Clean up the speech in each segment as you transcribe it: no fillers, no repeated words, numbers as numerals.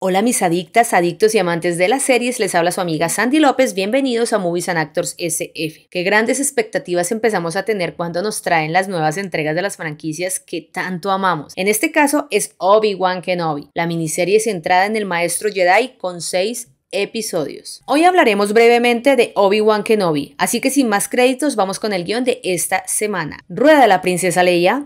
Hola mis adictas, adictos y amantes de las series, les habla su amiga Sandy López, bienvenidos a Movies and Actors SF. Qué grandes expectativas empezamos a tener cuando nos traen las nuevas entregas de las franquicias que tanto amamos. En este caso es Obi-Wan Kenobi, la miniserie centrada en el maestro Jedi con 6 episodios. Hoy hablaremos brevemente de Obi-Wan Kenobi, así que sin más créditos vamos con el guión de esta semana. Rueda la princesa Leia.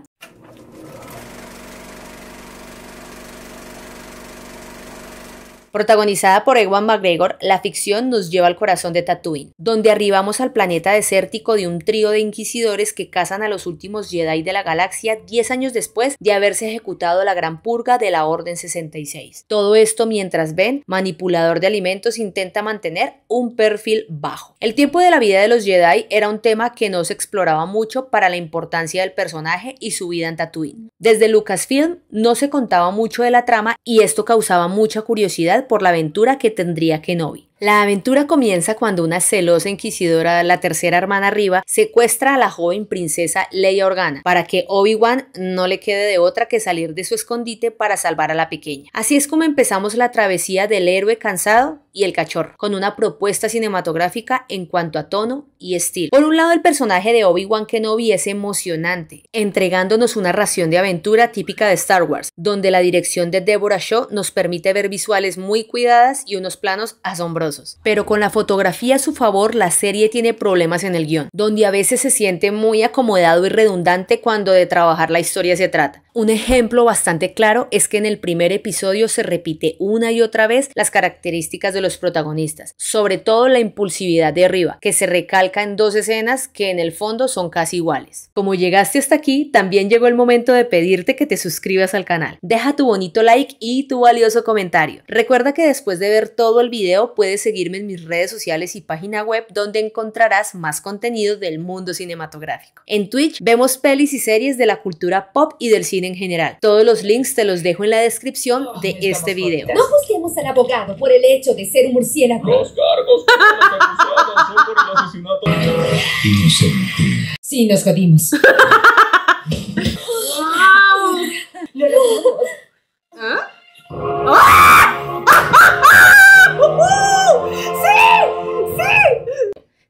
Protagonizada por Ewan McGregor, la ficción nos lleva al corazón de Tatooine, donde arribamos al planeta desértico de un trío de inquisidores que cazan a los últimos Jedi de la galaxia 10 años después de haberse ejecutado la gran purga de la Orden 66. Todo esto mientras Ben, manipulador de alimentos, intenta mantener un perfil bajo. El tiempo de la vida de los Jedi era un tema que no se exploraba mucho para la importancia del personaje y su vida en Tatooine. Desde Lucasfilm no se contaba mucho de la trama y esto causaba mucha curiosidad por la aventura que tendría Kenobi. La aventura comienza cuando una celosa inquisidora, la tercera hermana arriba, secuestra a la joven princesa Leia Organa para que Obi-Wan no le quede de otra que salir de su escondite para salvar a la pequeña. Así es como empezamos la travesía del héroe cansado y el cachorro, con una propuesta cinematográfica en cuanto a tono y estilo. Por un lado, el personaje de Obi-Wan Kenobi es emocionante, entregándonos una ración de aventura típica de Star Wars, donde la dirección de Deborah Shaw nos permite ver visuales muy cuidadas y unos planos asombrosos. Pero con la fotografía a su favor, la serie tiene problemas en el guión, donde a veces se siente muy acomodado y redundante cuando de trabajar la historia se trata. Un ejemplo bastante claro es que en el primer episodio se repite una y otra vez las características de los protagonistas, sobre todo la impulsividad de Riva, que se recalca en 2 escenas que en el fondo son casi iguales. Como llegaste hasta aquí, también llegó el momento de pedirte que te suscribas al canal. Deja tu bonito like y tu valioso comentario. Recuerda que después de ver todo el video puedes seguirme en mis redes sociales y página web donde encontrarás más contenido del mundo cinematográfico. En Twitch vemos pelis y series de la cultura pop y del cine en general. Todos los links te los dejo en la descripción de este video. No juzguemos al abogado por el hecho de ser un murciélago. Los cargos acusados son por el asesinato inocente. Sí, nos jodimos. Lo logramos.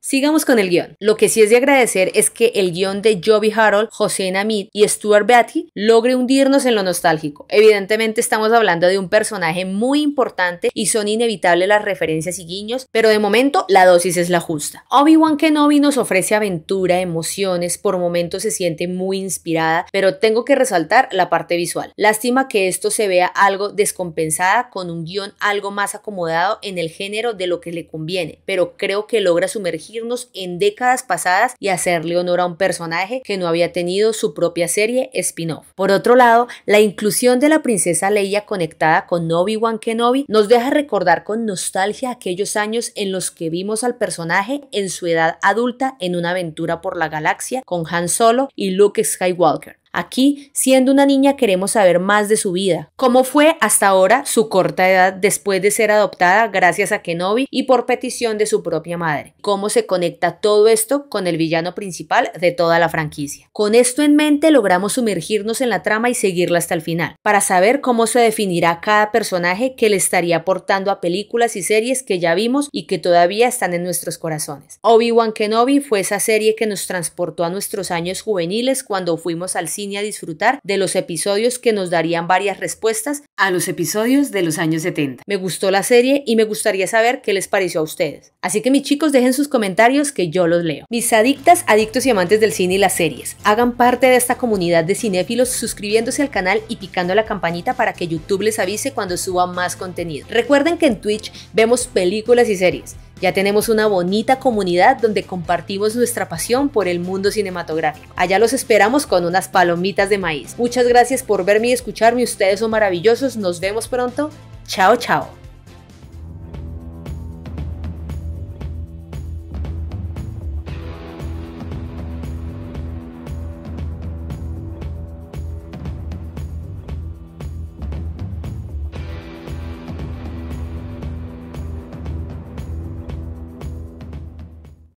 Sigamos con el guión. Lo que sí es de agradecer es que el guión de Joby Harold, Hossein Hamid y Stuart Beatty logre hundirnos en lo nostálgico. Evidentemente estamos hablando de un personaje muy importante y son inevitables las referencias y guiños, pero de momento la dosis es la justa. Obi-Wan Kenobi nos ofrece aventura, emociones, por momentos se siente muy inspirada, pero tengo que resaltar la parte visual. Lástima que esto se vea algo descompensada con un guión algo más acomodado en el género de lo que le conviene, pero creo que logra sumergir en décadas pasadas y hacerle honor a un personaje que no había tenido su propia serie spin-off. Por otro lado, la inclusión de la princesa Leia conectada con Obi-Wan Kenobi nos deja recordar con nostalgia aquellos años en los que vimos al personaje en su edad adulta en una aventura por la galaxia con Han Solo y Luke Skywalker. Aquí, siendo una niña, queremos saber más de su vida, cómo fue hasta ahora su corta edad después de ser adoptada gracias a Kenobi y por petición de su propia madre, cómo se conecta todo esto con el villano principal de toda la franquicia. Con esto en mente logramos sumergirnos en la trama y seguirla hasta el final, para saber cómo se definirá cada personaje que le estaría aportando a películas y series que ya vimos y que todavía están en nuestros corazones. Obi-Wan Kenobi fue esa serie que nos transportó a nuestros años juveniles cuando fuimos al cine a disfrutar de los episodios que nos darían varias respuestas a los episodios de los años 70. Me gustó la serie y me gustaría saber qué les pareció a ustedes. Así que mis chicos, dejen sus comentarios que yo los leo. Mis adictas, adictos y amantes del cine y las series, hagan parte de esta comunidad de cinéfilos suscribiéndose al canal y picando la campanita para que YouTube les avise cuando suba más contenido. Recuerden que en Twitch vemos películas y series. Ya tenemos una bonita comunidad donde compartimos nuestra pasión por el mundo cinematográfico. Allá los esperamos con unas palomitas de maíz. Muchas gracias por verme y escucharme. Ustedes son maravillosos. Nos vemos pronto. Chao, chao.